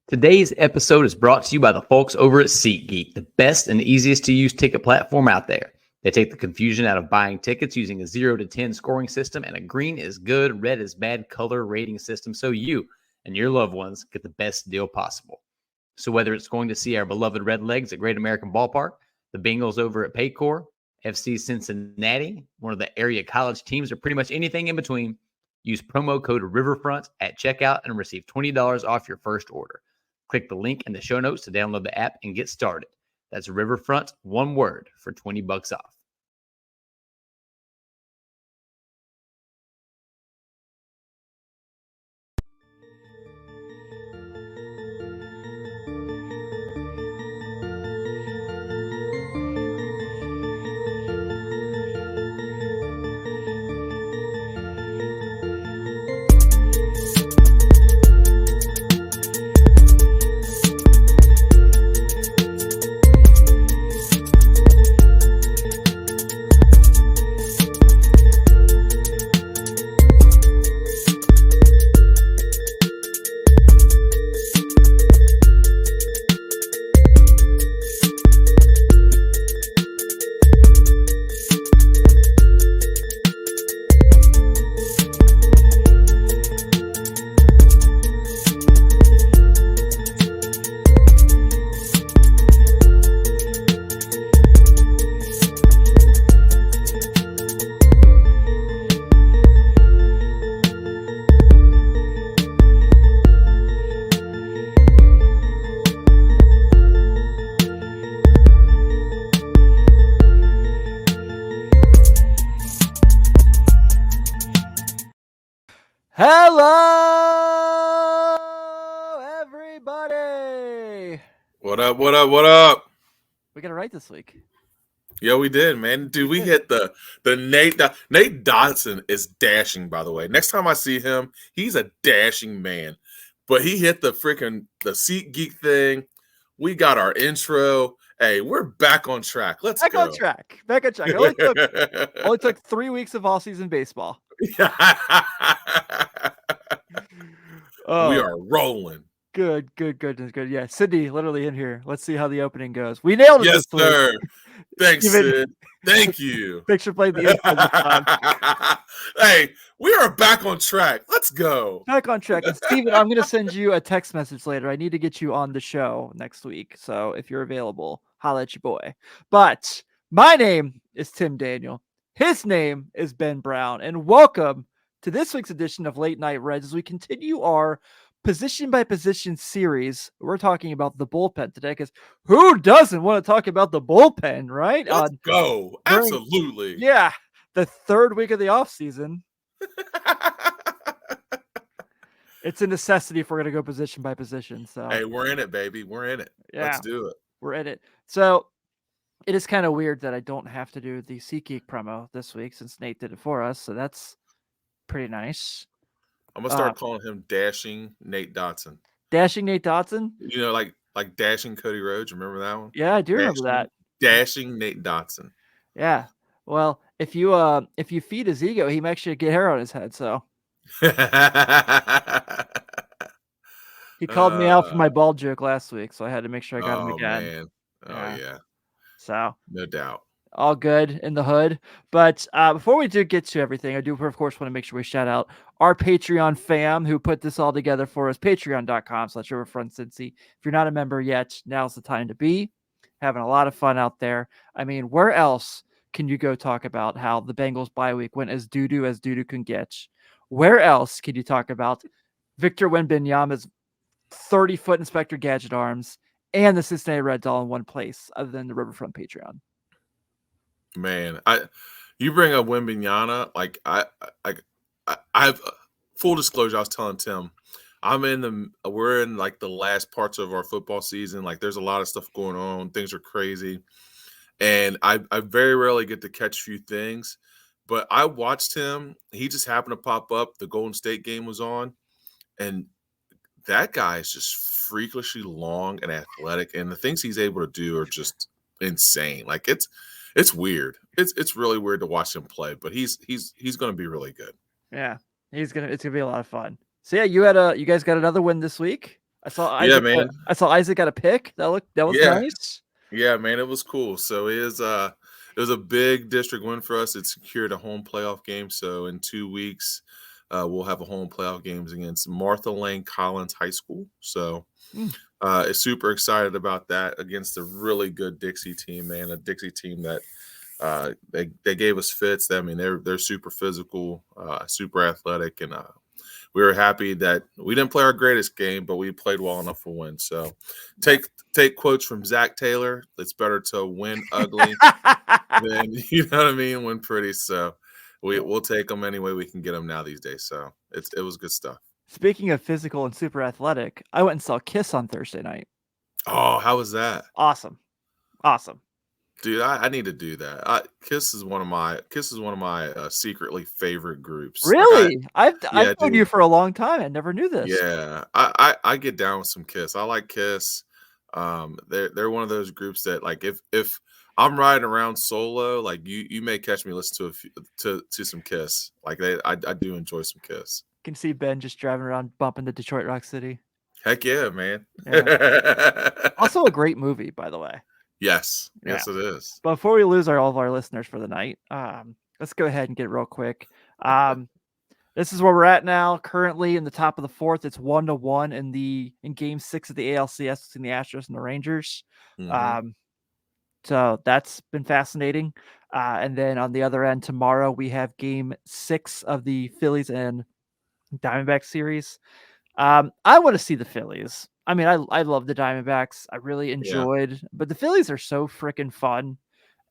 Today's episode is brought to you by the folks over at SeatGeek, the best and easiest to use ticket platform out there. They take the confusion out of buying tickets using a 0 to 10 scoring system and a green is good, red is bad color rating system so you and your loved ones get the best deal possible. So whether it's going to see our beloved Redlegs at Great American Ballpark, the Bengals over at Paycor, FC Cincinnati, one of the area college teams, or pretty much anything in between, use promo code Riverfront at checkout and receive $20 off your first order. Click the link in the show notes to download the app and get started. That's Riverfront, one word, for $20 off. Hello, everybody. What up, what up, what up? We got it right this week. Yeah, we did, man. Dude, we hit the Nate Dodson is dashing, by the way. Next time I see him, he's a dashing man. But he hit the SeatGeek thing. We got our intro. Hey, we're back on track. Let's Back go. on track. It only took 3 weeks of all-season baseball. We are rolling. Good. Yeah, Sydney literally in here. Let's see how the opening goes. We nailed it Yes, this sir. week. Thanks, Sid. Thank you. Thanks for playing the intro this time. Hey, we are back on track. Let's go. Back on track. And Steven, I'm going to send you a text message later. I need to get you on the show next week. So if you're available, holla at your boy. But my name is Tim Daniel. His name is Ben Brown. And welcome to this week's edition of Late Night Reds as we continue our position by position series. We're talking about the bullpen today because who doesn't want to talk about the bullpen, right? Let's go. Absolutely. Yeah. The third week of the offseason. It's a necessity if we're going to go position by position. So hey, we're in it, baby. We're in it. Yeah, let's do it. We're in it. So it is kind of weird that I don't have to do the SeatGeek promo this week since Nate did it for us. So that's pretty nice. I'm gonna start calling him Dashing Nate Dodson. Dashing Nate Dodson? You know, like Dashing Cody Rhodes. Remember that one? Yeah, I do remember that. Dashing Nate Dodson. Yeah. Well, if you feed his ego, he might actually get hair on his head. So he called me out for my bald joke last week, so I had to make sure I got him again. Man. Oh yeah. So no doubt. All good in the hood. But before we do get to everything, I do, of course, want to make sure we shout out our Patreon fam who put this all together for us. Patreon.com/RiverfrontCincy. If you're not a member yet, now's the time to be. Having a lot of fun out there. I mean, where else can you go talk about how the Bengals bye week went as doo-doo can get? Where else can you talk about Victor Wembanyama's 30-foot Inspector Gadget arms and the Cincinnati Reds all in one place other than the Riverfront Patreon? Man, you bring up Wembanyama, like I've full disclosure. I was telling Tim, we're in like the last parts of our football season. Like there's a lot of stuff going on. Things are crazy, and I very rarely get to catch a few things. But I watched him. He just happened to pop up. The Golden State game was on, and that guy is just freakishly long and athletic, and the things he's able to do are just insane. Like it's weird. It's really weird to watch him play, but he's going to be really good. Yeah, it's gonna be a lot of fun. So yeah, you guys got another win this week. I saw Yeah, Isaac. man. I saw Isaac got a pick. That was Yeah. nice. Yeah, man, it was cool. So it was a big district win for us. It secured a home playoff game. So in 2 weeks, we'll have a home playoff games against Martha Lane Collins High School. So super excited about that against a really good Dixie team, man. A Dixie team that they gave us fits. I mean, they're super physical, super athletic, and we were happy that we didn't play our greatest game, but we played well enough to win. So take quotes from Zach Taylor. It's better to win ugly than, you know what I mean, win pretty. So we'll take them any way we can get them now these days. So it was good stuff. Speaking of physical and super athletic, I went and saw Kiss on Thursday night. Oh, how was that? Awesome. Dude, I need to do that. Kiss is one of my secretly favorite groups. Really? I've Yeah, known dude. you for a long time. I never knew this. Yeah, I get down with some Kiss. I like Kiss. They're one of those groups that, like, if I'm riding around solo, like you may catch me listen to some Kiss. Like I do enjoy some Kiss. Can see Ben just driving around bumping the Detroit Rock City. Heck yeah, man. Yeah. Also a great movie, by the way. Yes, it is. But before we lose all of our listeners for the night, let's go ahead and get real quick. This is where we're at now. Currently in the top of the fourth, it's 1-1 in Game 6 of the ALCS between the Astros and the Rangers. So that's been fascinating. And then on the other end, tomorrow we have Game 6 of the Phillies and Diamondbacks series. I want to see the Phillies. I mean, I love the Diamondbacks. I really enjoyed, but the Phillies are so freaking fun,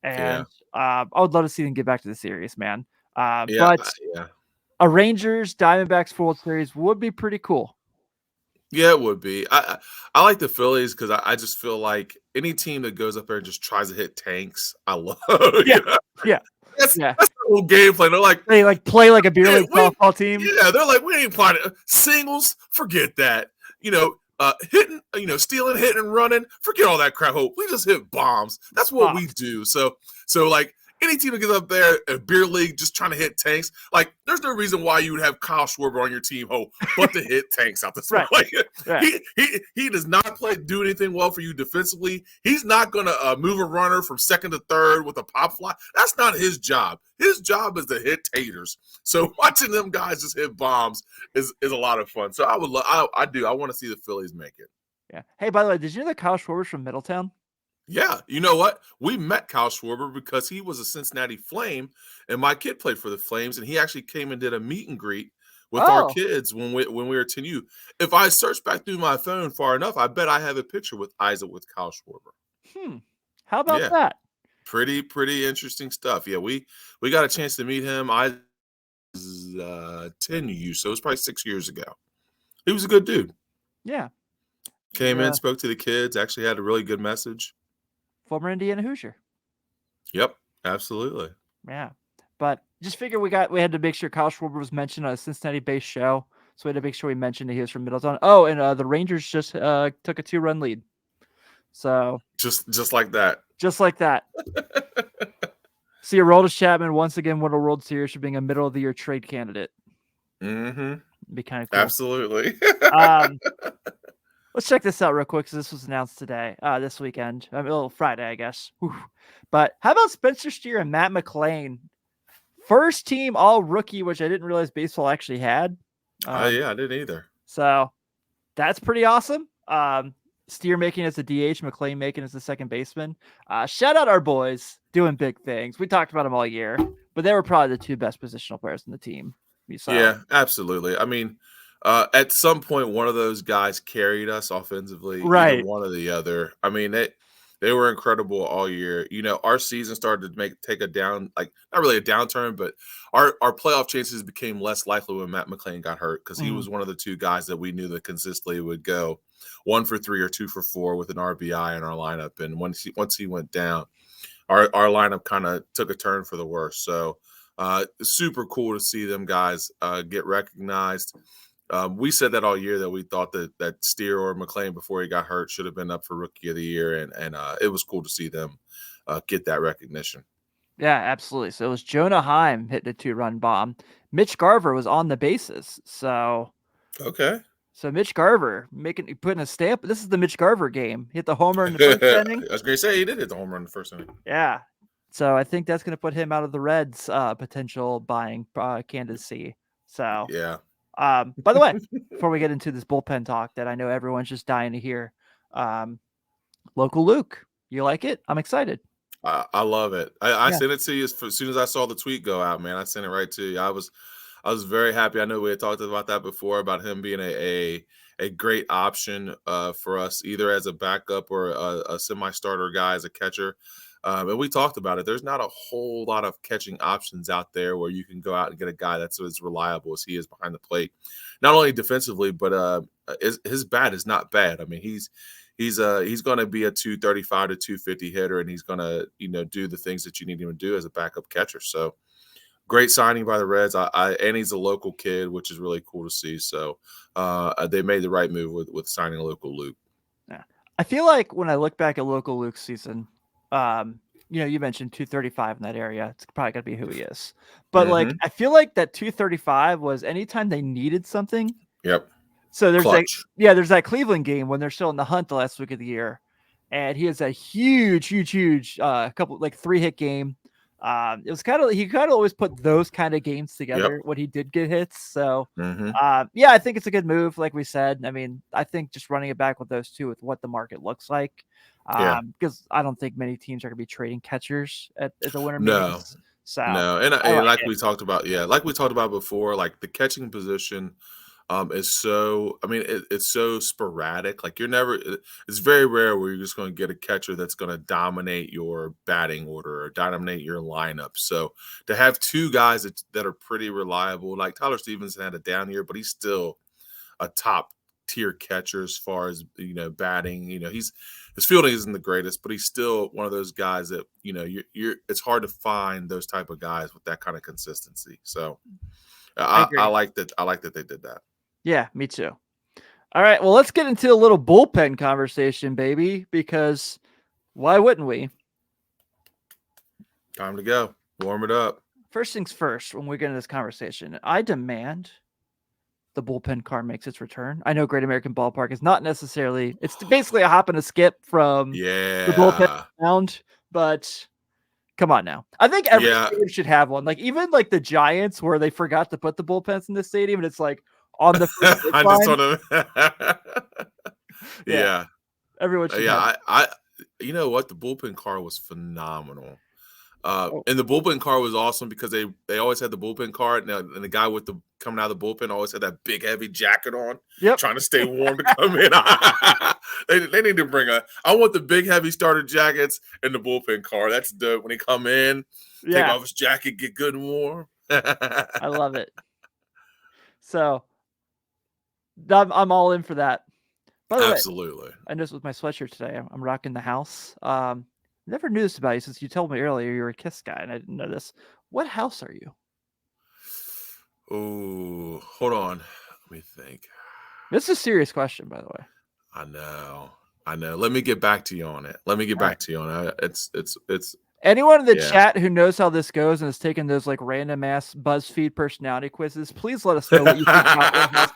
and I would love to see them get back to the series, man. But a Rangers Diamondbacks World Series would be pretty cool. Yeah, it would be. I like the Phillies because I just feel like any team that goes up there and just tries to hit tanks, I love. That's the whole gameplay. They're like, they like play like a beer league softball team. Yeah, they're like, we ain't playing singles. Forget that. Hitting, stealing, hitting, and running. Forget all that crap. We just hit bombs. That's what we do. So like any team that gets up there a beer league just trying to hit tanks, like there's no reason why you would have Kyle Schwarber on your team, but to hit tanks out the right. Like, he does not do anything well for you defensively. He's not gonna move a runner from second to third with a pop fly. That's not his job. His job is to hit taters. So watching them guys just hit bombs is a lot of fun. So I want to see the Phillies make it. Yeah. Hey, by the way, did you know that Kyle Schwarber's from Middletown? Yeah. You know what? We met Kyle Schwarber because he was a Cincinnati Flame, and my kid played for the Flames, and he actually came and did a meet and greet with our kids when we were at 10U. If I search back through my phone far enough, I bet I have a picture with Isaac with Kyle Schwarber. How about that? Pretty interesting stuff. Yeah, we got a chance to meet him. I was 10U, so it was probably 6 years ago. He was a good dude. Yeah. Came in, spoke to the kids, actually had a really good message. Former Indiana Hoosier. Yep, absolutely. Yeah. But just figure we had to make sure Kyle Schwarber was mentioned on a Cincinnati-based show. So we had to make sure we mentioned that he was from Middletown. Oh, and the Rangers just took a 2-run lead. So just like that. Just like that. See, Aroldis Chapman once again won a World Series for being a middle of the year trade candidate. Mm-hmm. It'd be kind of cool. Absolutely. Let's check this out real quick because this was announced today, this weekend. Friday, I guess. Whew. But how about Spencer Steer and Matt McLain? First team all rookie, which I didn't realize baseball actually had. Yeah, I didn't either. So that's pretty awesome. Steer making as a DH, McLain making as the second baseman. Shout out our boys doing big things. We talked about them all year, but they were probably the two best positional players in the team. Yeah, absolutely. I mean, at some point, one of those guys carried us offensively, right? One or the other. I mean, they were incredible all year. Our season started to take a down, like not really a downturn, but our playoff chances became less likely when Matt McLain got hurt because he was one of the two guys that we knew that consistently would go 1 for 3 or 2 for 4 with an RBI in our lineup. And once he went down, our lineup kind of took a turn for the worse. So super cool to see them guys get recognized. We said that all year that we thought that Steer or McLain before he got hurt should have been up for Rookie of the Year, and it was cool to see them get that recognition. Yeah, absolutely. So it was Jonah Heim hitting a 2-run bomb. Mitch Garver was on the bases. So okay, So Mitch Garver putting a stamp. This is the Mitch Garver game. Hit the homer in the first I inning. was going to say he did hit the home run in the first inning. Yeah. So I think that's going to put him out of the Reds' potential buying candidacy. So, Yeah. by the way, before we get into this bullpen talk that I know everyone's just dying to hear, local Luke, you like it? I'm excited. I love it. I Yeah. sent it to you as soon as I saw the tweet go out, man. I sent it right to you. I was very happy. I know we had talked about that before, about him being a great option for us, either as a backup or a semi-starter guy as a catcher. And we talked about it. There's not a whole lot of catching options out there where you can go out and get a guy that's as reliable as he is behind the plate, not only defensively, but his bat is not bad. I mean, he's going to be a 235 to 250 hitter, and he's going to do the things that you need him to do as a backup catcher. So great signing by the Reds. And he's a local kid, which is really cool to see. So they made the right move with signing a local Luke. Yeah. I feel like when I look back at local Luke's season, you mentioned 235 in that area. It's probably gonna be who he is. But like, I feel like that 235 was anytime they needed something. Yep. So there's Clutch. there's that Cleveland game when they're still in the hunt the last week of the year, and he has a huge couple 3-hit game. It was he kind of always put those kind of games together when he did get hits. So I think it's a good move, like we said. I mean, I think just running it back with those two with what the market looks like. Because I don't think many teams are going to be trading catchers at the winter meetings. So no, and like we talked about, like we talked about before, like the catching position is so. I mean, it's so sporadic. Like it's very rare where you're just going to get a catcher that's going to dominate your batting order or dominate your lineup. So to have two guys that are pretty reliable, like Tyler Stevenson had a down year, but he's still a top tier catcher as far as batting. His fielding isn't the greatest, but he's still one of those guys that it's hard to find those type of guys with that kind of consistency. So I like that. I like that they did that. Yeah, me too. All right, well, let's get into a little bullpen conversation, baby, because why wouldn't we? Time to go. Warm it up. First things first, when we get into this conversation, I demand the bullpen car makes its return. I know Great American Ballpark is not necessarily, it's basically a hop and a skip from the bullpen round, but come on now. I think every stadium should have one. Like even like the Giants where they forgot to put the bullpens in the stadium and it's like on the first yeah. Everyone should have. You know what? The bullpen car was phenomenal. And the bullpen car was awesome because they always had the bullpen car, and the guy coming out of the bullpen always had that big heavy jacket on, trying to stay warm to come in. They need to bring I want the big heavy starter jackets in the bullpen car. That's dope. When he come in, take off his jacket, get good and warm. I love it. So I'm all in for that. By the Absolutely. way, I noticed with my sweatshirt today, I'm rocking the house. Never knew this about you since you told me earlier you were a Kiss guy, and I didn't know this. What house are you? Oh, hold on. Let me think. This is a serious question, by the way. I know. Let me get back to you on it. It's anyone in the chat who knows how this goes and has taken those like random ass BuzzFeed personality quizzes, please let us know what you think about what house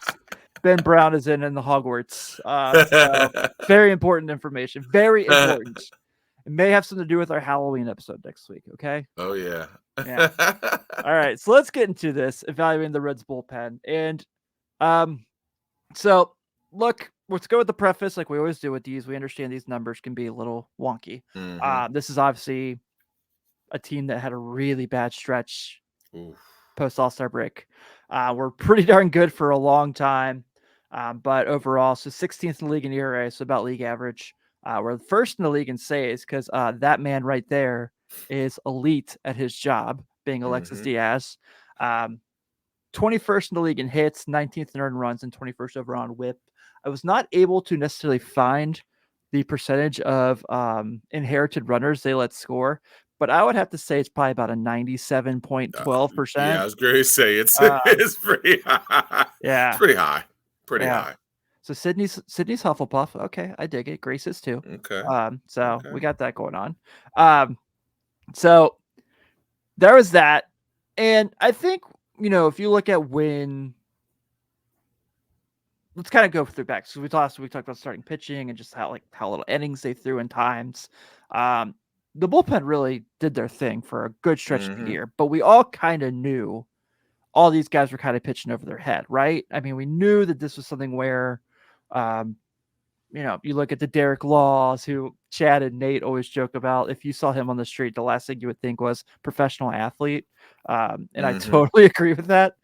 Ben Brown is in the Hogwarts. So very important information. Very important. It may have something to do with our Halloween episode next week, okay? Oh, yeah. All right, so let's get into this, evaluating the Reds bullpen. And so, look, let's go with the preface like we always do with these. We understand these numbers can be a little wonky. This is obviously a team that had a really bad stretch post All-Star break. We're pretty darn good for a long time, but overall, so 16th in the league in ERA, so about league average. We're first in the league in saves because that man right there is elite at his job, being Alexis Diaz. 21st in the league in hits, 19th in earned runs, and 21st overall on WHIP. I was not able to necessarily find the percentage of inherited runners they let score, but I would have to say it's probably about a 97.12%. Yeah, I was going to say it's pretty high. Yeah, it's pretty high. Pretty high. So Sydney's Hufflepuff. Okay, I dig it. Grace is too. Okay. So we got that going on. So there was that, and I think if you look at when let's kind of go through back. So last week we talked about starting pitching and just how little innings they threw in times. The bullpen really did their thing for a good stretch of the year, but we all kind of knew all these guys were kind of pitching over their head, right? I mean, we knew that this was something where, you look at the Derek Laws, who Chad and Nate always joke about. If you saw him on the street, the last thing you would think was professional athlete. And I totally agree with that.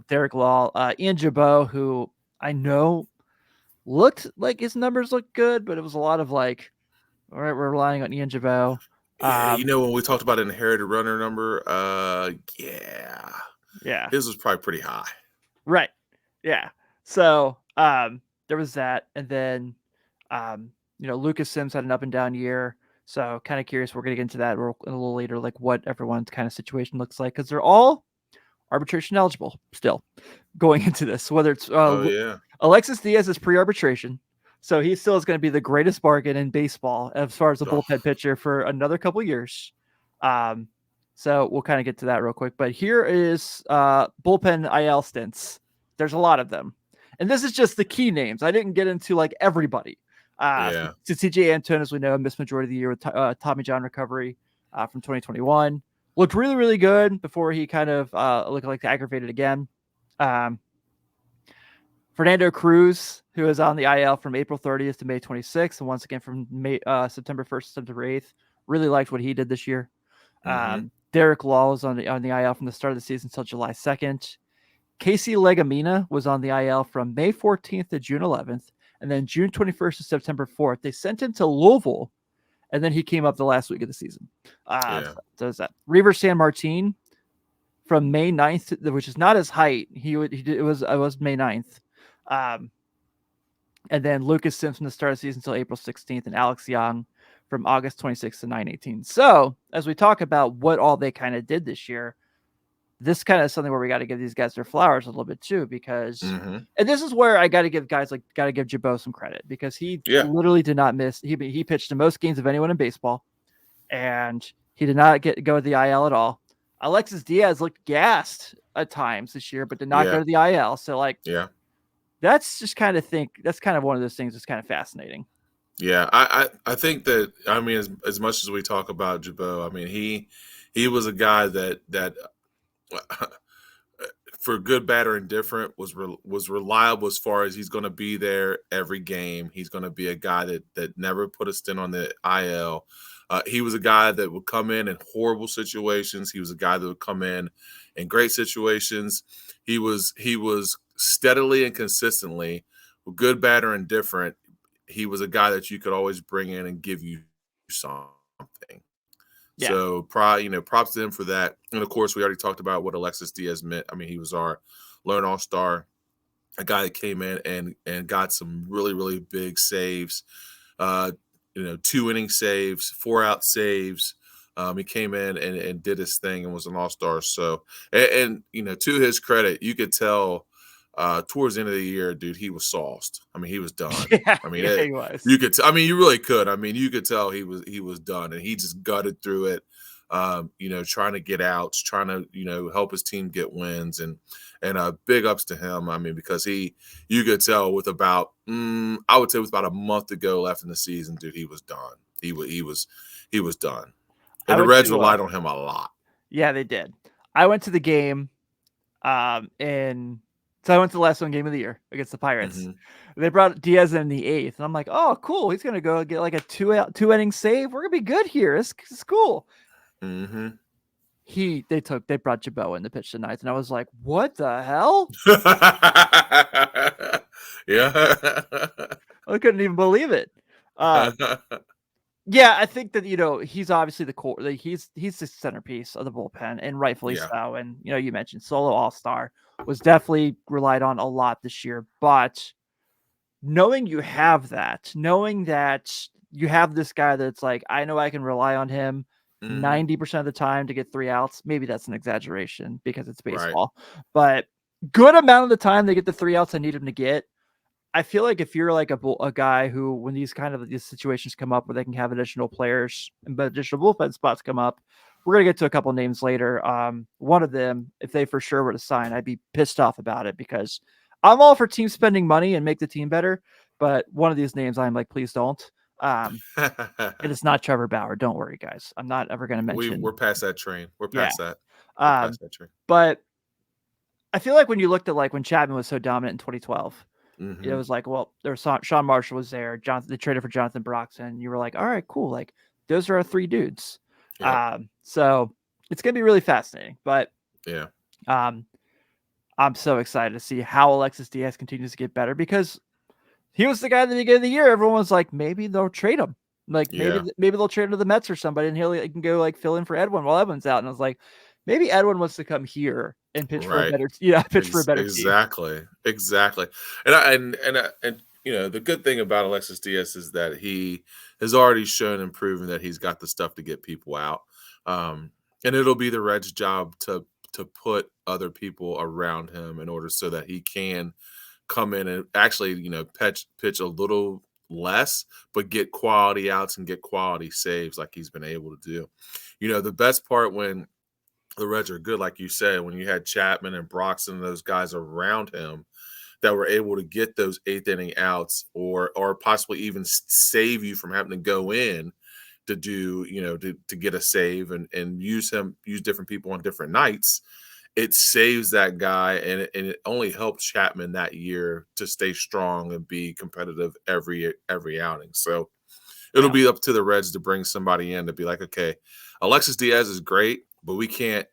Derek Law, Ian Jabot, who I know looked like his numbers looked good, but it was a lot of like, all right, we're relying on Ian Jabot. Yeah, when we talked about inherited runner number, yeah, his was probably pretty high. Right. Yeah. So there was that, and then Lucas Sims had an up and down year. So kind of curious. We're gonna get into that a little later, like what everyone's kind of situation looks like, because they're all arbitration eligible still going into this. Whether it's Alexis Diaz is pre-arbitration, so he still is going to be the greatest bargain in baseball as far as a bullpen pitcher for another couple years. So we'll kind of get to that real quick. But here is bullpen IL stints. There's a lot of them, and this is just the key names. I didn't get into like everybody. So CJ Antone, as we know, missed majority of the year with Tommy John recovery from 2021. Looked really, really good before he kind of looked like aggravated again. Fernando Cruz, who is on the IL from April 30th to May 26th, and once again from September 1st to September 8th. Really liked what he did this year. Derek Law was on the IL from the start of the season until July 2nd. Casey Legumina was on the IL from May 14th to June 11th, and then June 21st to September 4th. They sent him to Louisville, and then he came up the last week of the season. So is that Reaver San Martin from May 9th, which is not his height. It was May 9th. And then Lucas Sims from the start of the season until April 16th, and Alex Young from August 26th to 9/18. So as we talk about what all they kind of did this year, this kind of something where we got to give these guys their flowers a little bit too, because, and this is where I got to give Jabot some credit, because he literally did not miss. He pitched the most games of anyone in baseball, and he did not go to the IL at all. Alexis Diaz looked gassed at times this year, but did not go to the IL. So that's just kind of that's kind of one of those things that's kind of fascinating. Yeah, I think that, I mean, as much as we talk about Jabot, I mean, he was a guy that for good, bad, or indifferent was reliable as far as he's going to be there every game. He's going to be a guy that never put a stint on the IL. He was a guy that would come in horrible situations. He was a guy that would come in great situations. He was steadily and consistently, good, bad, or indifferent. He was a guy that you could always bring in and give you something. Yeah. So, props to him for that. And of course, we already talked about what Alexis Diaz meant. I mean, he was our lone all-star, a guy that came in and got some really, really big saves. 2-inning saves, 4-out saves. He came in and did his thing and was an all-star. So, and to his credit, you could tell towards the end of the year, dude, he was sauced. I mean, he was done. He was. You could. You really could. I mean, you could tell he was done, and he just gutted through it. Trying to get outs, trying to help his team get wins, and big ups to him. I mean, because you could tell with about I would say with about a month to go left in the season, dude, he was done. He was done. And the Reds relied on him a lot. Yeah, they did. I went to the game, so I went to the last game of the year against the Pirates. They brought Diaz in the 8th, and I'm like, oh, cool. He's gonna go get like a two-inning save. We're gonna be good here. It's cool. They brought Jabot in to pitch the 9th, and I was like, what the hell? Yeah. I couldn't even believe it. Yeah, I think that he's obviously the core. He's the centerpiece of the bullpen, and rightfully so. And you mentioned solo all-star was definitely relied on a lot this year. But knowing you have that, knowing that you have this guy that's like, I know I can rely on him 90% of the time to get 3 outs. Maybe that's an exaggeration because it's baseball, but good amount of the time they get the 3 outs I need him to get. I feel like if you're like a guy who, when these situations come up where they can have additional players and additional bullpen spots come up, we're going to get to a couple names later. One of them, if they for sure were to sign, I'd be pissed off about it because I'm all for teams spending money and make the team better. But one of these names, I'm like, please don't. It is not Trevor Bauer. Don't worry, guys. I'm not ever going to mention. We're past that train. We're Yeah. past that. We're past that train. But I feel like when you looked at like when Chapman was so dominant in 2012, Mhm. it was like, well, there was Sean Marshall was there. They traded for Jonathan Broxton. You were like, all right, cool. Like those are our three dudes. Yeah. So it's going to be really fascinating. But Yeah. I'm so excited to see how Alexis Diaz continues to get better because he was the guy at the beginning of the year. Everyone was like, maybe they'll trade him. Like maybe they'll trade him to the Mets or somebody, and he can go like fill in for Edwin while Edwin's out. And I was like, maybe Edwin wants to come here and pitch for a better, for a better team. Exactly. And you know, the good thing about Alexis Diaz is that he has already shown and proven that he's got the stuff to get people out. And it'll be the Reds' job to put other people around him in order so that he can come in and actually, you know, pitch a little less, but get quality outs and get quality saves like he's been able to do. You know, the best part when the Reds are good, like you said, when you had Chapman and Broxton and those guys around him that were able to get those eighth inning outs or possibly even save you from having to go in to do, you know, to get a save and use different people on different nights. It saves that guy, and it only helped Chapman that year to stay strong and be competitive every outing. So it'll be up to the Reds to bring somebody in to be like, okay, Alexis Diaz is great, but we can't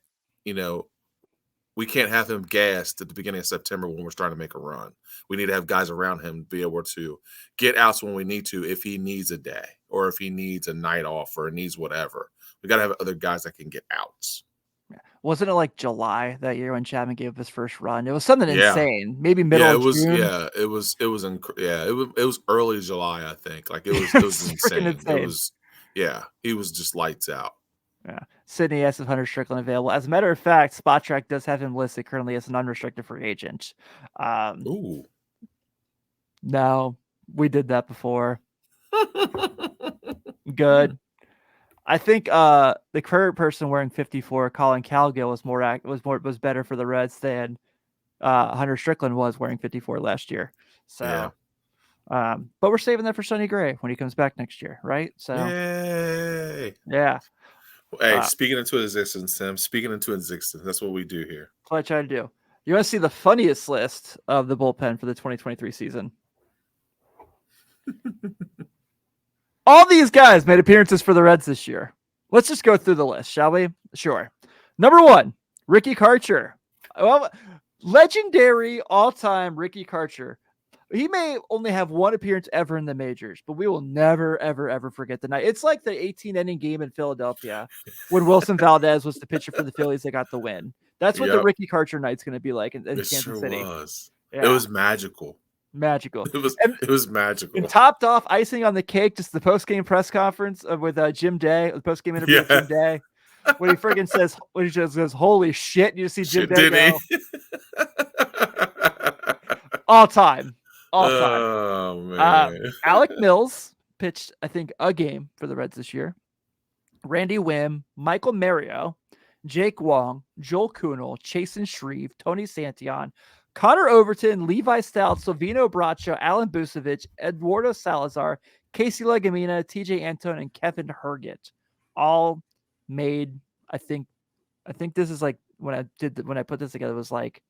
have him gassed at the beginning of September when we're starting to make a run. We need to have guys around him to be able to get outs when we need to if he needs a day or if he needs a night off or needs whatever. We got to have other guys that can get outs. Wasn't it like July that year when Chapman gave up his first run? It was something insane. Maybe middle of June. It was early July, I think. Like it was insane. It was he was just lights out. Yeah. Sydney asks if Hunter Strickland available. As a matter of fact, Spot Track does have him listed currently as an unrestricted free agent. Ooh. No, we did that before. Good. I think the current person wearing 54, Colin Cowgill, was better for the Reds than Hunter Strickland was wearing 54 last year. So, but we're saving that for Sonny Gray when he comes back next year, right? So, yay. Yeah. Hey, speaking into existence, Tim. Speaking into existence. That's what we do here. That's what I try to do. You want to see the funniest list of the bullpen for the 2023 season? All these guys made appearances for the Reds this year. Let's just go through the list, shall we? Sure. Number 1, Ricky Karcher. Well, legendary all-time Ricky Karcher. He may only have one appearance ever in the majors, but we will never, ever, ever forget the night. It's like the 18-inning game in Philadelphia when Wilson Valdez was the pitcher for the Phillies that got the win. That's what the Ricky Karcher night's going to be like in Kansas City. Was. Yeah. It was magical. It was magical. And topped off, icing on the cake, just the post-game press conference with Jim Day, the post-game interview with Jim Day, when he friggin' says, when he just goes, "Holy shit!" You see Jim Day go, all time. Oh man! Alec Mills pitched, I think, a game for the Reds this year. Randy Wim, Michael Mario, Jake Wong, Joel Kuhnel, Chasen Shreve, Tony Santillan, Connor Overton, Levi Stout, Silvino Bracho, Alan Busevich, Eduardo Salazar, Casey Legamina, TJ Antone, and Kevin Herget. All made, I think this is like when I put this together, it was like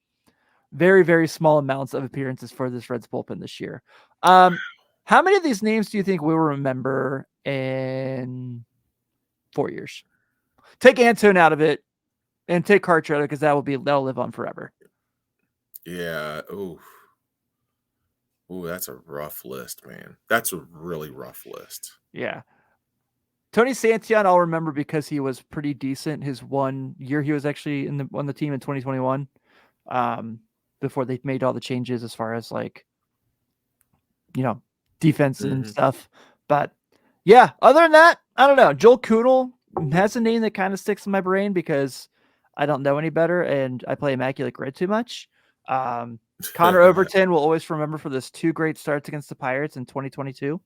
very, very small amounts of appearances for this Reds bullpen this year. How many of these names do you think we will remember in 4 years? Take Antone out of it and take Karcher out of it because that'll live on forever. Yeah. Ooh, that's a rough list, man. That's a really rough list. Yeah. Tony Santillan, I'll remember because he was pretty decent. His 1 year he was actually on the team in 2021. Before they made all the changes as far as like, defense and stuff. But yeah, other than that, I don't know. Joel Kuhnel has a name that kind of sticks in my brain because I don't know any better and I play Immaculate Grid too much. Connor Overton will always remember for this 2 great starts against the Pirates in 2022.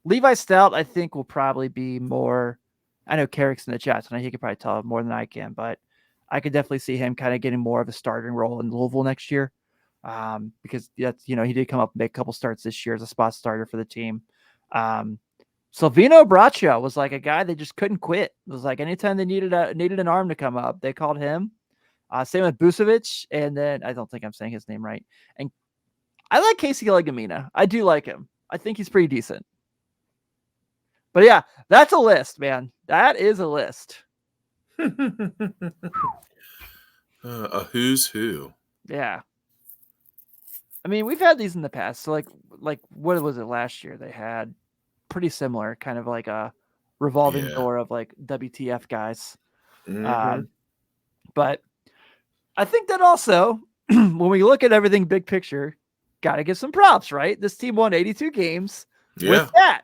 Levi Stout, I think, will probably be more I know Carrick's in the chat tonight. He could probably tell more than I can, but I could definitely see him kind of getting more of a starting role in Louisville next year. Because that's, he did come up and make a couple starts this year as a spot starter for the team. Silvino Braccio was like a guy they just couldn't quit. It was like anytime they needed an arm to come up, they called him. Same with Bucevic, and then I don't think I'm saying his name right. And I like Casey Legamina. I do like him. I think he's pretty decent. But yeah, that's a list, man. That is a list. A who's who. Yeah. I mean, we've had these in the past. So like what was it last year? They had pretty similar, kind of like a revolving door of like WTF guys. Mm-hmm. But I think that also, when we look at everything big picture, got to give some props, right? This team won 82 games with that.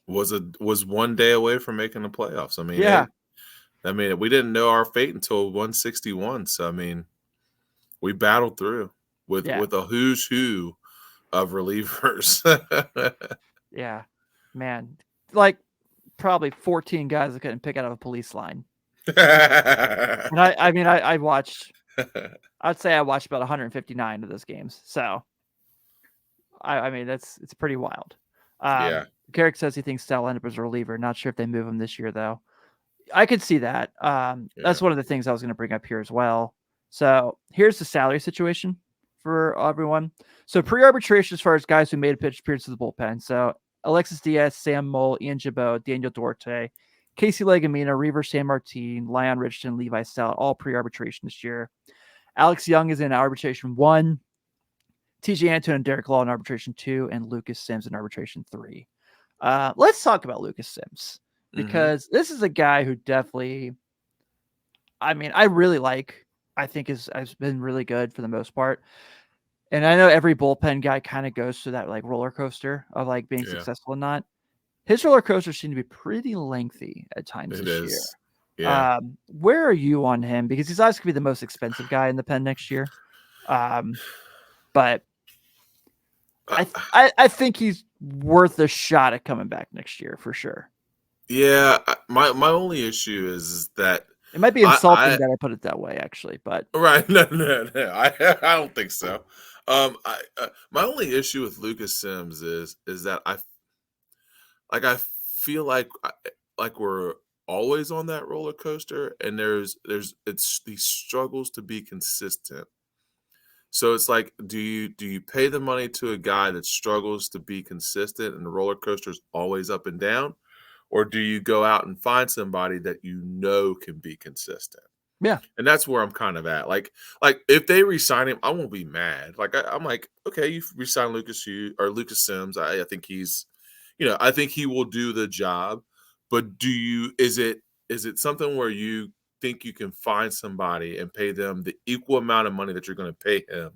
Was one day away from making the playoffs. I mean, we didn't know our fate until 161. So I mean, we battled through with a who's who of relievers. Yeah, man, like probably 14 guys that couldn't pick out of a police line. And I watched. I'd say I watched about 159 of those games. So, I mean, it's pretty wild. Carrick says he thinks Sal ended up as a reliever. Not sure if they move him this year, though. I could see that. That's one of the things I was going to bring up here as well. So here's the salary situation for everyone. So pre-arbitration as far as guys who made a pitch appearance to the bullpen. So Alexis Diaz, Sam Mole, Ian Jabot, Daniel Duarte, Casey Legamina, Reaver San Martin, Leon Richardson, Levi Stout, all pre-arbitration this year. Alex Young is in arbitration 1. TJ Anton and Derek Law in arbitration 2, and Lucas Sims in arbitration 3. Let's talk about Lucas Sims, because this is a guy who definitely, I mean, I really like. I think has been really good for the most part. And I know every bullpen guy kind of goes through that like roller coaster of like being successful and not. His roller coaster seemed to be pretty lengthy at times this year. Yeah. Where are you on him? Because he's obviously going to be the most expensive guy in the pen next year. But I think he's worth a shot at coming back next year for sure. Yeah. My only issue is that it might be insulting that I put it that way, actually, but right. No. I don't think so. My only issue with Lucas Sims is that I feel like we're always on that roller coaster, and he struggles to be consistent. So it's like, do you pay the money to a guy that struggles to be consistent and the roller coaster is always up and down, or do you go out and find somebody that can be consistent? Yeah. And that's where I'm kind of at. Like if they re-sign him, I won't be mad. Like I'm like, okay, you re-sign Lucas Sims. I think he's, I think he will do the job. But is it something where you think you can find somebody and pay them the equal amount of money that you're going to pay him,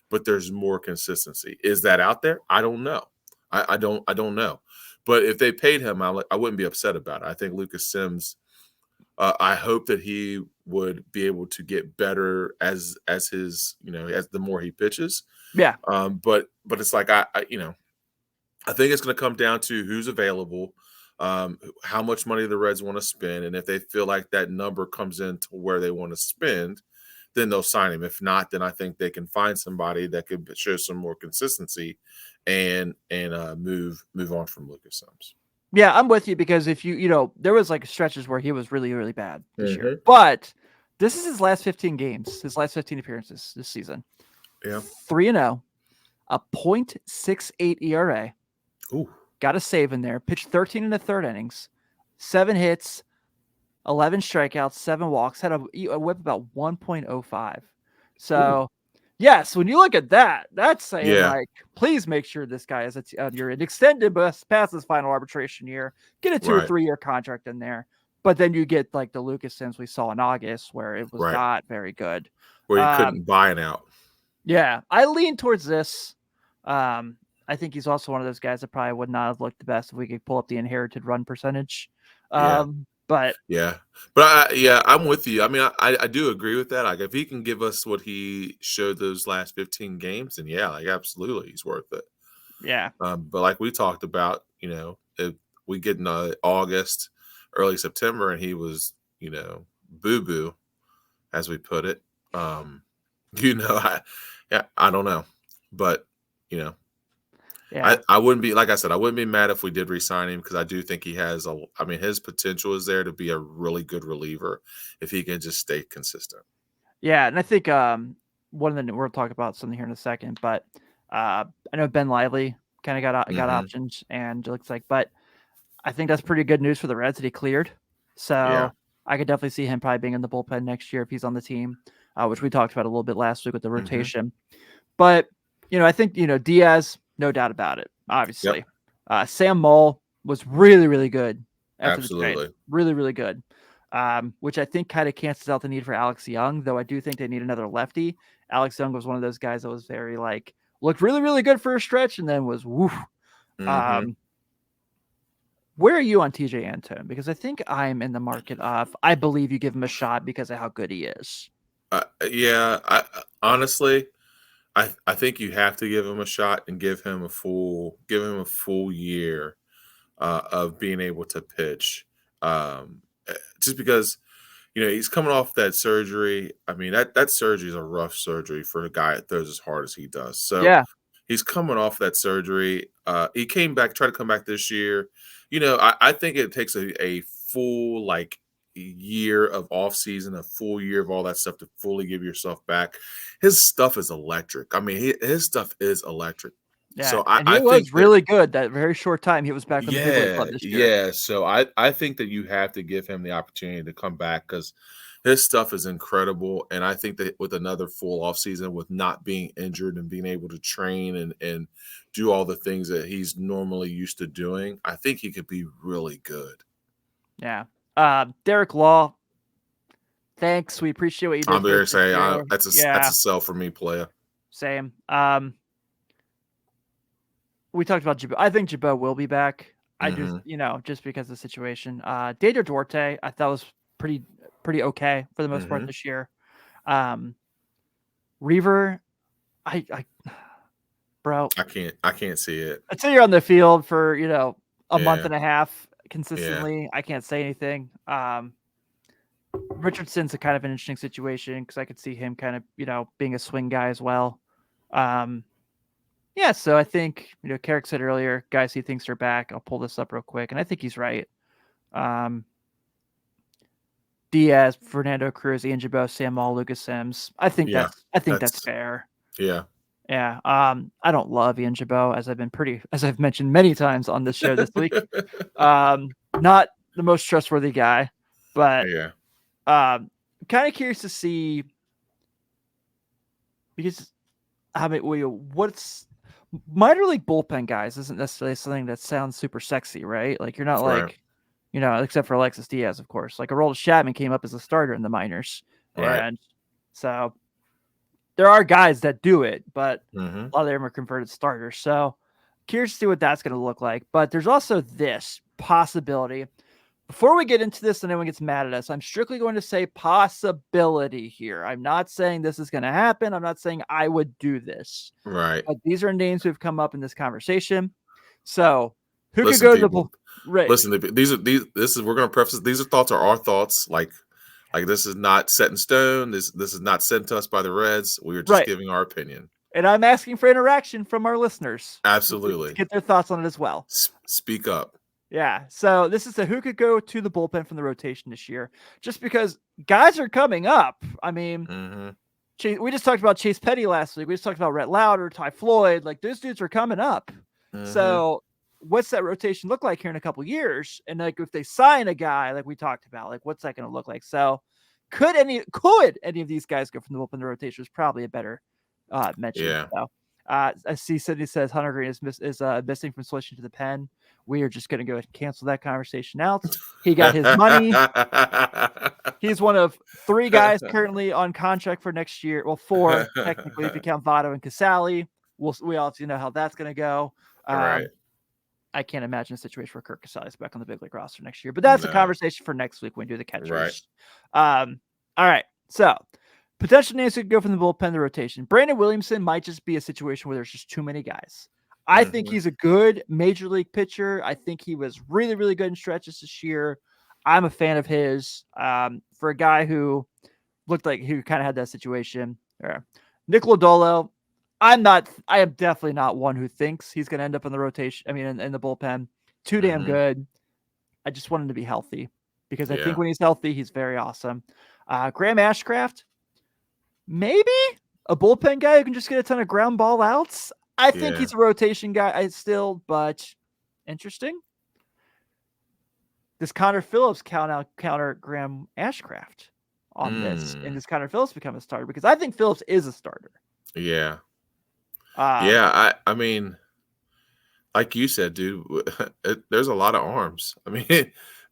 but there's more consistency? Is that out there? I don't know. I don't know. But if they paid him, I wouldn't be upset about it. I think Lucas Sims, I hope that he would be able to get better as his, as the more he pitches. Yeah. But it's like, I think it's going to come down to who's available, how much money the Reds want to spend, and if they feel like that number comes into where they want to spend, then they'll sign him. If not, then I think they can find somebody that could show some more consistency and move on from Lucas Sims. Yeah, I'm with you, because if there was like stretches where he was really, really bad this year, but this is his last 15 games, his last 15 appearances this season. Yeah. 3-0, a .68 ERA. Ooh. Got a save in there, pitched 13 in the third innings, 7 hits, 11 strikeouts, 7 walks, had a whip about 1.05. So, yes, when you look at that, that's saying like, please make sure this guy is you're an extended past his final arbitration year, get a 2 or 3 year contract in there. But then you get like the Lucas Sims we saw in August, where it was not very good, where you couldn't buy it out. Yeah, I lean towards this. I think he's also one of those guys that probably would not have looked the best if we could pull up the inherited run percentage. But I'm with you. I mean, I do agree with that. Like, if he can give us what he showed those last 15 games, then absolutely, he's worth it. Yeah. But like we talked about, if we get in August, early September, and he was, boo boo, as we put it. I don't know, but Yeah. I wouldn't be, like I said, I wouldn't be mad if we did re-sign him, because I do think he has his potential is there to be a really good reliever if he can just stay consistent. Yeah, and I think one of the we'll talk about something here in a second, but I know Ben Lively kind of got options, and it looks like, but I think that's pretty good news for the Reds that he cleared. So I could definitely see him probably being in the bullpen next year if he's on the team, which we talked about a little bit last week with the rotation. But I think Diaz, no doubt about it. Obviously, Sam Mull was really, really good after the trade. Really, really good. Which I think kind of cancels out the need for Alex Young, though I do think they need another lefty. Alex Young was one of those guys that was very looked really, really good for a stretch and then was woof. Where are you on TJ Antone? Because I think I'm in the market of, I believe you give him a shot because of how good he is. Honestly, I think you have to give him a shot and give him a full year of being able to pitch. Just because he's coming off that surgery. I mean, that surgery is a rough surgery for a guy that throws as hard as he does. So he's coming off that surgery. He tried to come back this year. I think it takes a full year of off season, a full year of all that stuff to fully give yourself back. His stuff is electric. I mean, his stuff is electric. Yeah, so and he was really good that very short time he was back on the big league club this year. Yeah, so I think that you have to give him the opportunity to come back, because his stuff is incredible. And I think that with another full off season, with not being injured and being able to train and do all the things that he's normally used to doing, I think he could be really good. Yeah. Derek Law, thanks. We appreciate what you did. I'm there to say that's a sell for me, player. Same. We talked about Jabot. I think Jabot will be back. I do, just because of the situation. Daniel Duarte, I thought was pretty okay for the most part this year. Reaver, bro, I can't see it. Until you're on the field for a month and a half consistently. I can't say anything. Richardson's a kind of an interesting situation because I could see him kind of being a swing guy as well. So I think Carrick said earlier, guys he thinks are back. I'll pull this up real quick, and I think he's right. Diaz, Fernando Cruz, Ian Jabot, Sam Mull, Lucas Sims. I think that's fair. Yeah. Yeah. I don't love Ian Jabot, as I've mentioned many times on this show this week. Not the most trustworthy guy, but kind of curious to see, because what's minor league bullpen guys isn't necessarily something that sounds super sexy, right? Like you're not except for Alexis Diaz, of course. Like Aroldis Chapman came up as a starter in the minors, and so there are guys that do it, but a lot of them are converted starters. So curious to see what that's going to look like. But there's also this possibility. Before we get into this and anyone gets mad at us, I'm strictly going to say possibility here. I'm not saying this is going to happen. I'm not saying I would do this. Right. But these are names who have come up in this conversation. So who could go to the right? Listen, we're going to preface. These are our thoughts. Like this is not set in stone. This is not sent to us by the Reds. We are just giving our opinion. And I'm asking for interaction from our listeners. Absolutely. To get their thoughts on it as well. Speak up. Yeah. So this is who could go to the bullpen from the rotation this year, just because guys are coming up. I mean, we just talked about Chase Petty last week. We just talked about Rhett Lauder, Ty Floyd. Like those dudes are coming up. So what's that rotation look like here in a couple years? And like if they sign a guy like we talked about, like what's that going to look like? So could any of these guys go from the bullpen to rotation? Is probably a better mention. Yeah. So, I see Sydney says Hunter Green is missing from switching to the pen. We are just going to go ahead and cancel that conversation out. He got his money. He's one of 3 guys currently on contract for next year. Well, 4 technically if you count Votto and Casali. We obviously know how that's going to go. Right. I can't imagine a situation where Kirk Casali is back on the big league roster next year, but that's a conversation for next week when we do the catchers. Right. All right. So potential names could go from the bullpen to the rotation. Brandon Williamson might just be a situation where there's just too many guys. I think he's a good major league pitcher. I think he was really, really good in stretches this year. I'm a fan of his. For a guy who looked like he kind of had that situation. Nick Lodolo, I am definitely not one who thinks he's going to end up in the rotation. I mean, in the bullpen. Too damn good. I just want him to be healthy because I think when he's healthy, he's very awesome. Graham Ashcraft, maybe a bullpen guy who can just get a ton of ground ball outs. I think he's a rotation guy but interesting. Does Connor Phillips counter Graham Ashcraft on this? And does Connor Phillips become a starter? Because I think Phillips is a starter. Yeah. I mean, like you said, dude, there's a lot of arms. I mean,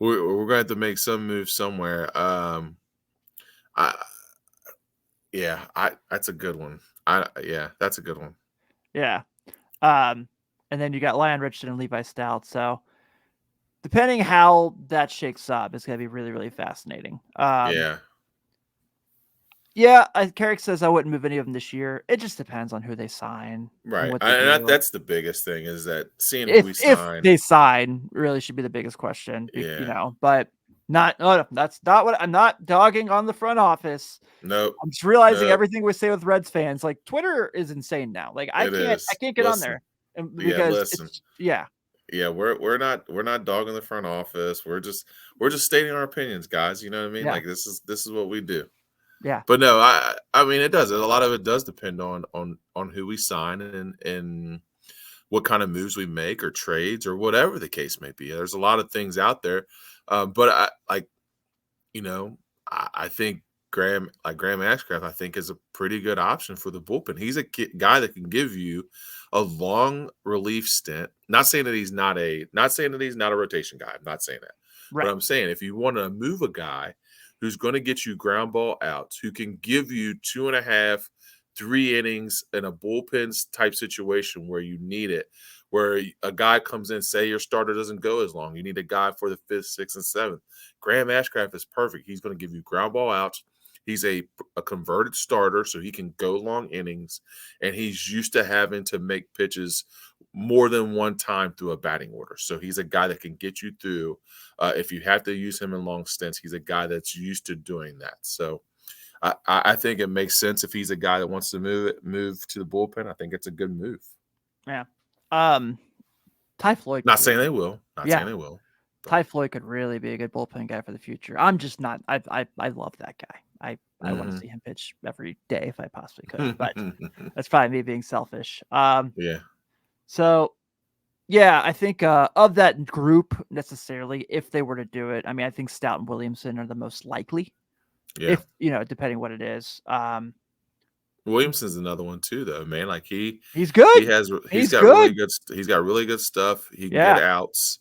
we're going to have to make some moves somewhere. That's a good one. That's a good one. Yeah. And then you got Lyon Richardson and Levi Stout. So depending how that shakes up, it's going to be really, really fascinating. Carrick says I wouldn't move any of them this year. It just depends on who they sign. Right. That's the biggest thing is that seeing who we sign. If they sign really should be the biggest question, but that's not what I'm not dogging on the front office. Nope. I'm just realizing everything we say with Reds fans, like Twitter is insane now. Like I can't get on there because we're not dogging the front office. We're just stating our opinions, guys. You know what I mean? Like this is what we do. Yeah. But no, I mean it does. A lot of it does depend on who we sign and what kind of moves we make or trades or whatever the case may be. There's a lot of things out there. But I think Graham Ashcraft, I think, is a pretty good option for the bullpen. He's a guy that can give you a long relief stint. Not saying that he's not a rotation guy. I'm not saying that. Right. But I'm saying if you want to move a guy who's going to get you ground ball outs, who can give you 2.5, 3 innings in a bullpen type situation where you need it, where a guy comes in, say your starter doesn't go as long. You need a guy for the 5th, 6th, and 7th. Graham Ashcraft is perfect. He's going to give you ground ball outs. He's a converted starter, so he can go long innings, and he's used to having to make pitches more than one time through a batting order. So he's a guy that can get you through. If you have to use him in long stints, he's a guy that's used to doing that. So I think it makes sense if he's a guy that wants to move to the bullpen. I think it's a good move. Yeah. Ty Floyd. Not saying they will. Saying they will. But Ty Floyd could really be a good bullpen guy for the future. I'm just not. I love that guy. I want to see him pitch every day if I possibly could. But that's probably me being selfish. So, I think of that group necessarily, if they were to do it, I mean, I think Stout and Williamson are the most likely. Yeah. If depending what it is. Williamson's another one too, though, man. Like he's good. He's got really good stuff. He can get outs.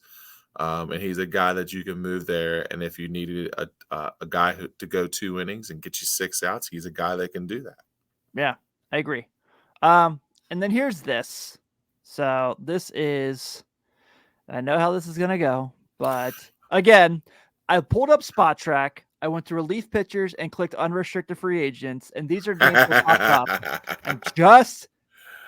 And he's a guy that you can move there. And if you needed a guy to go 2 innings and get you 6 outs, he's a guy that can do that. Yeah, I agree. And then here's this. So this is, I know how this is going to go, but again, I pulled up Spot Track. I went to relief pitchers and clicked unrestricted free agents. And these are names that popped up. And just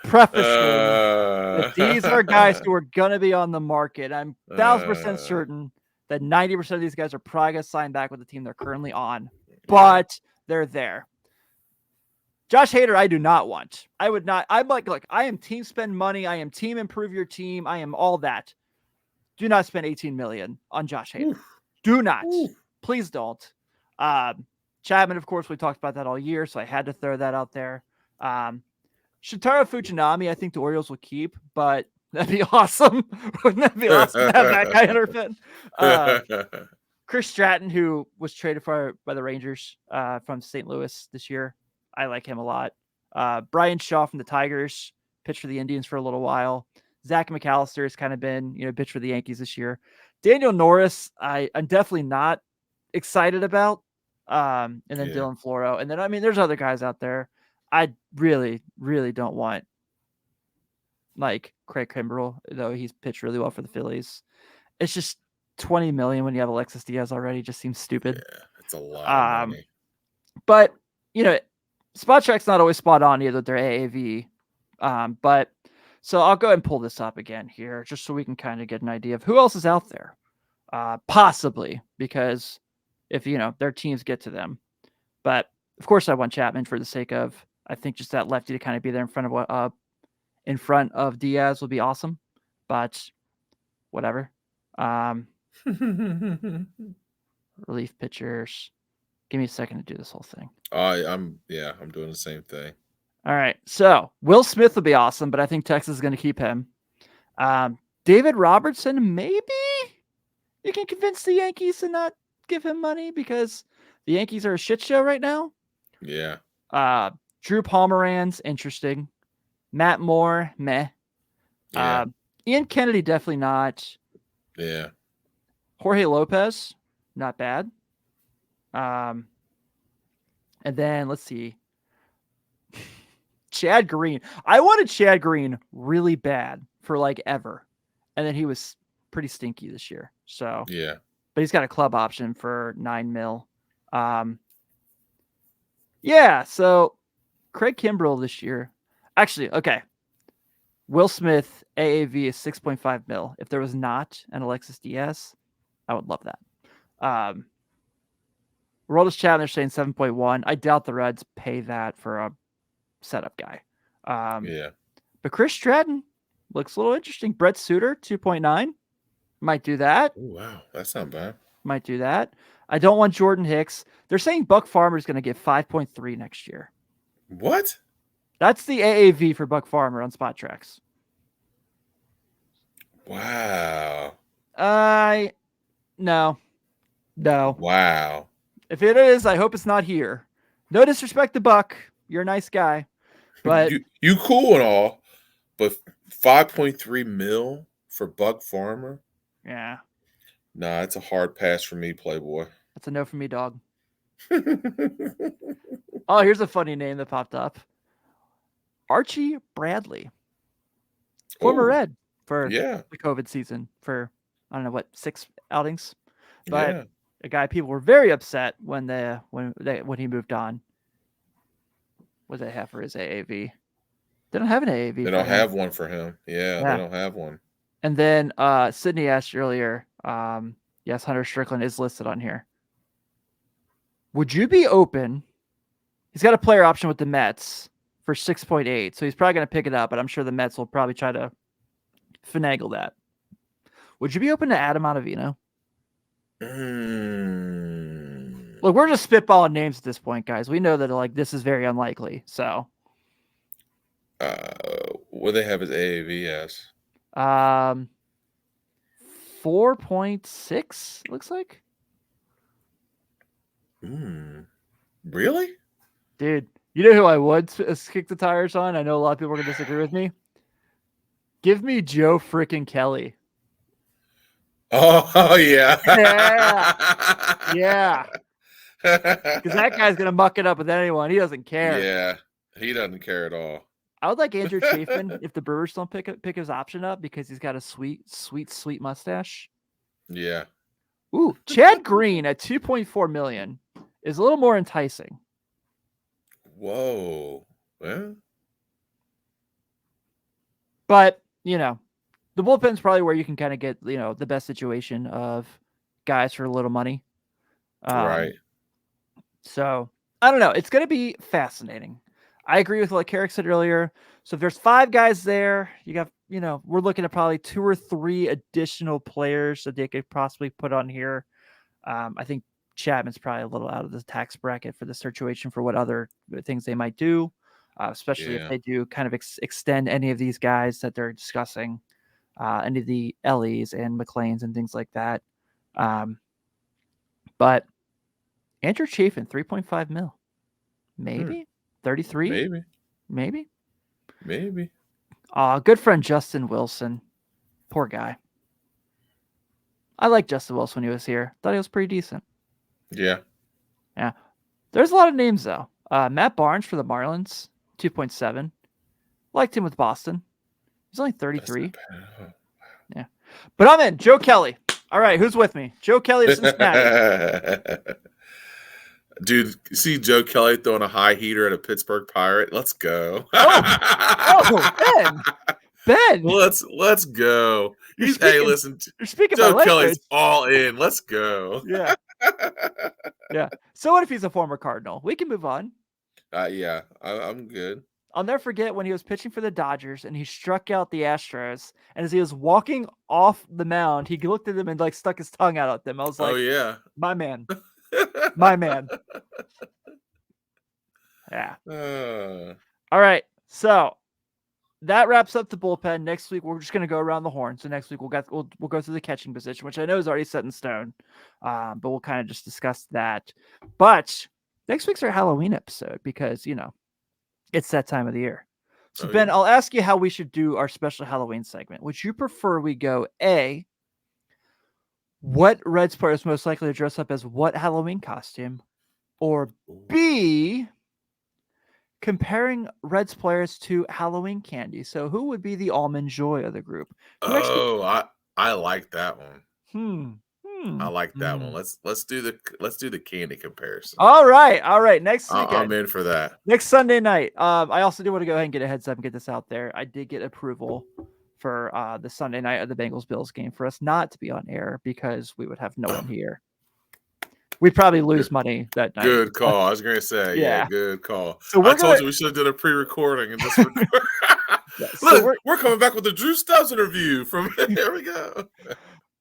prefacing that these are guys who are going to be on the market. I'm 1,000% certain that 90% of these guys are probably going to sign back with the team they're currently on, but they're there. Josh Hader, I do not want. I would not. I'm like, look, I am team spend money. I am team improve your team. I am all that. Do not spend $18 million on Josh Hader. Do not. Please don't. Chapman, of course, we talked about that all year, so I had to throw that out there. Shintaro Fujinami, I think the Orioles will keep, but that'd be awesome. Wouldn't that be awesome to have that guy in our pen? Chris Stratton, who was traded by the Rangers from St. Louis this year. I like him a lot. Brian Shaw from the Tigers, pitched for the Indians for a little while. Zach McAllister has kind of been, pitched for the Yankees this year. Daniel Norris, I'm definitely not excited about. And then Dylan Floro. And then, I mean, there's other guys out there. I really, really don't want like Craig Kimbrell, though he's pitched really well for the Phillies. It's just $20 million when you have Alexis Diaz already just seems stupid. Yeah, it's a lot of money. But, Spot Track's not always spot on either with their AAV. But so I'll go ahead and pull this up again here just so we can kind of get an idea of who else is out there. possibly, because if their teams get to them. But of course, I want Chapman for the sake of I think just that lefty to kind of be there in front of Diaz would be awesome. But whatever. Relief pitchers. Give me a second to do this whole thing. I'm doing the same thing. All right. So Will Smith will be awesome, but I think Texas is going to keep him. David Robertson, maybe you can convince the Yankees to not give him money because the Yankees are a shit show right now. Yeah. Drew Pomeranz, interesting. Matt Moore, meh. Yeah. Ian Kennedy, definitely not. Yeah. Jorge Lopez, not bad. And then let's see. Chad Green. I wanted Chad Green really bad for like ever. And then he was pretty stinky this year. So yeah. But he's got a club option for $9 million. Yeah, so Craig Kimbrell this year. Actually, okay. Will Smith AAV is 6.5 mil. If there was not an Alexis Diaz, I would love that. Roldis Chapman, they're saying 7.1. I doubt the Reds pay that for a setup guy. Yeah. But Chris Stratton looks a little interesting. Brett Suter, 2.9. Might do that. Oh, wow. That's not bad. Might do that. I don't want Jordan Hicks. They're saying Buck Farmer is going to get 5.3 next year. What? That's the AAV for Buck Farmer on Spot Tracks. Wow. No. Wow. If it is, I hope it's not here. No disrespect to Buck. You're a nice guy. But you cool and all, but 5.3 mil for Buck Farmer? Yeah. Nah, it's a hard pass for me, Playboy. That's a no for me, dog. Oh, here's a funny name that popped up. Archie Bradley. Former Red for the COVID season for, I don't know, 6 outings. But a guy people were very upset when he moved on. What did they have for his AAV? They don't have an AAV. They don't have one for him. Yeah, they don't have one. And then Sydney asked earlier, yes, Hunter Strickland is listed on here. Would you be open? He's got a player option with the Mets for 6.8, so he's probably going to pick it up, but I'm sure the Mets will probably try to finagle that. Would you be open to Adam Ottavino? Look, we're just spitballing names at this point, guys. We know that this is very unlikely. So, what do they have his AAV as? 4.6. Looks like. Really? Dude, you know who I would kick the tires on? I know a lot of people are going to disagree with me. Give me Joe freaking Kelly. Oh, yeah. Yeah. Because that guy's going to muck it up with anyone. He doesn't care. Yeah, he doesn't care at all. I would like Andrew Chafin if the Brewers don't pick his option up because he's got a sweet mustache. Yeah. Ooh, Chad Green at 2.4 million is a little more enticing. Whoa. Well. But, the bullpen's probably where you can kind of get, the best situation of guys for a little money. Right. So, I don't know. It's going to be fascinating. I agree with what Carrick said earlier. So if there's 5 guys there, you got, we're looking at probably 2 or 3 additional players that they could possibly put on here. I think Chapman's probably a little out of the tax bracket for the situation for what other things they might do, especially if they do kind of extend any of these guys that they're discussing, any of the Ellies and McLeans and things like that. But Andrew Chafin, 3.5 mil. Maybe. 33? Maybe. Good friend Justin Wilson. Poor guy. I liked Justin Wilson when he was here. Thought he was pretty decent. Yeah. There's a lot of names, though. Matt Barnes for the Marlins, 2.7. Liked him with Boston. He's only 33. Yeah. But I'm in. Joe Kelly. All right, who's with me? Joe Kelly to Cincinnati. Dude, see Joe Kelly throwing a high heater at a Pittsburgh Pirate? Let's go. Ben. Ben, Let's go. Listen, you're speaking my Joe language. Kelly's all in. Let's go. Yeah. Yeah. So what if he's a former Cardinal? We can move on. Yeah, I'm good. I'll never forget when he was pitching for the Dodgers and he struck out the Astros. And as he was walking off the mound, he looked at them and like stuck his tongue out at them. I was like, Oh yeah, my man, my man. Yeah. All right. So that wraps up the bullpen. Next week, we're just going to go around the horn. So next week, we'll go through the catching position, which I know is already set in stone. But we'll kind of just discuss that. But next week's our Halloween episode because, it's that time of the year. So, Ben, I'll ask you how we should do our special Halloween segment. Would you prefer we go A, what Reds player is most likely to dress up as what Halloween costume? Or B, comparing Reds players to Halloween candy? So who would be the almond joy of the group? I like that one. I like that one. Let's do the candy comparison. All right. Next weekend. I'm in for that. Next Sunday night. I also do want to go ahead and get a heads up and get this out there. I did get approval for the Sunday night of the Bengals-Bills game for us not to be on air because we would have no one here. We'd probably lose money that night. Good call. I was going to say, yeah, good call. So I told you we should have done a pre-recording and just record. Look, we're coming back with the Drew Stubbs interview from here we go.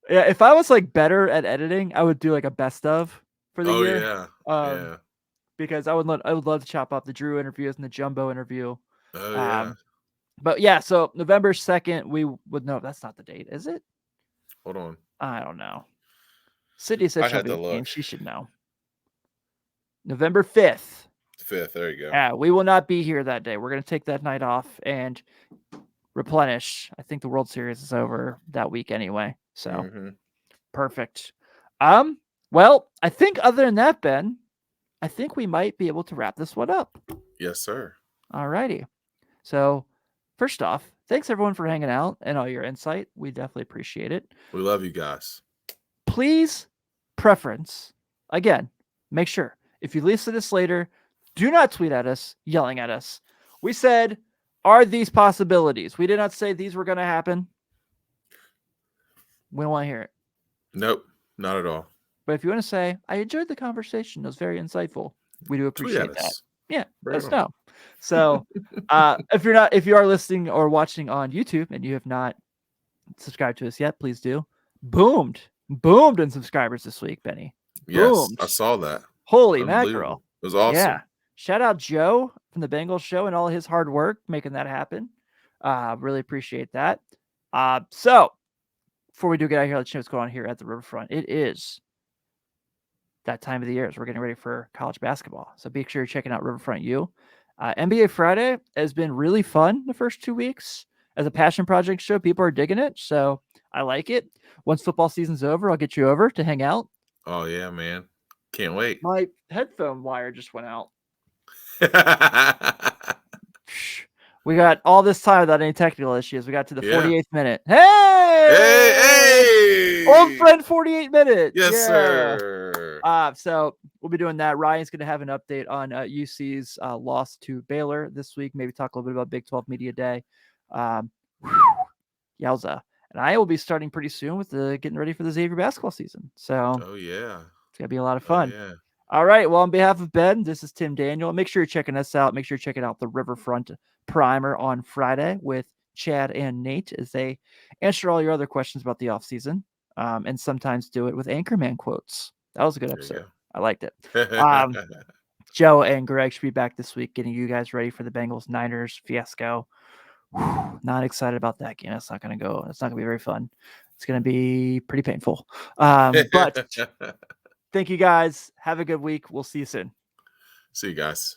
Yeah, if I was like better at editing, I would do like a best of for the year. Yeah. Because I would love to chop up the Drew interviews and the Jumbo interview. Oh yeah. But yeah, so November 2nd, we would know. That's not the date, is it? Hold on. I don't know. Sydney said she'll be at the game. She should know. November 5th. 5th, there you go. Yeah, we will not be here that day. We're going to take that night off and replenish. I think the World Series is over that week anyway. So perfect. Well, I think other than that, Ben, I think we might be able to wrap this one up. Yes, sir. All righty. So first off, thanks everyone for hanging out and all your insight. We definitely appreciate it. We love you guys. Please preference. Again, make sure if you listen to this later, do not tweet at us, yelling at us. We said, are these possibilities? We did not say these were going to happen. We don't want to hear it. Nope, not at all. But if you want to say, I enjoyed the conversation, it was very insightful, we do appreciate that. Yeah, let us know. So if you are listening or watching on YouTube and you have not subscribed to us yet, please do. Boomed in subscribers this week, Benny. Yes, Boomed. I saw that. Holy mackerel. It was awesome. Yeah. Shout out Joe from the Bengals show and all his hard work making that happen. Really appreciate that. So before we do get out of here, let's see what's going on here at the Riverfront. It is that time of the year as we're getting ready for college basketball. So be sure you're checking out Riverfront U. NBA Friday has been really fun the first 2 weeks as a passion project show. People are digging it. So I like it. Once football season's over, I'll get you over to hang out. Oh yeah, man. Can't wait. My headphone wire just went out. We got all this time without any technical issues. We got to the 48th minute. Hey! Old friend 48 minute. Yes, sir. So we'll be doing that. Ryan's going to have an update on UC's loss to Baylor this week. Maybe talk a little bit about Big 12 Media Day. Yowza. And I will be starting pretty soon with getting ready for the Xavier basketball season. So oh yeah, it's going to be a lot of fun. Oh, yeah. All right. Well, on behalf of Ben, this is Tim Daniel. Make sure you're checking us out. Make sure you're checking out the Riverfront Primer on Friday with Chad and Nate as they answer all your other questions about the offseason and sometimes do it with Anchorman quotes. That was a good episode. I liked it. Joe and Greg should be back this week getting you guys ready for the Bengals-Niners fiasco. Not excited about that game. It's not going to be very fun. It's going to be pretty painful. But thank you guys. Have a good week. We'll see you soon. See you guys.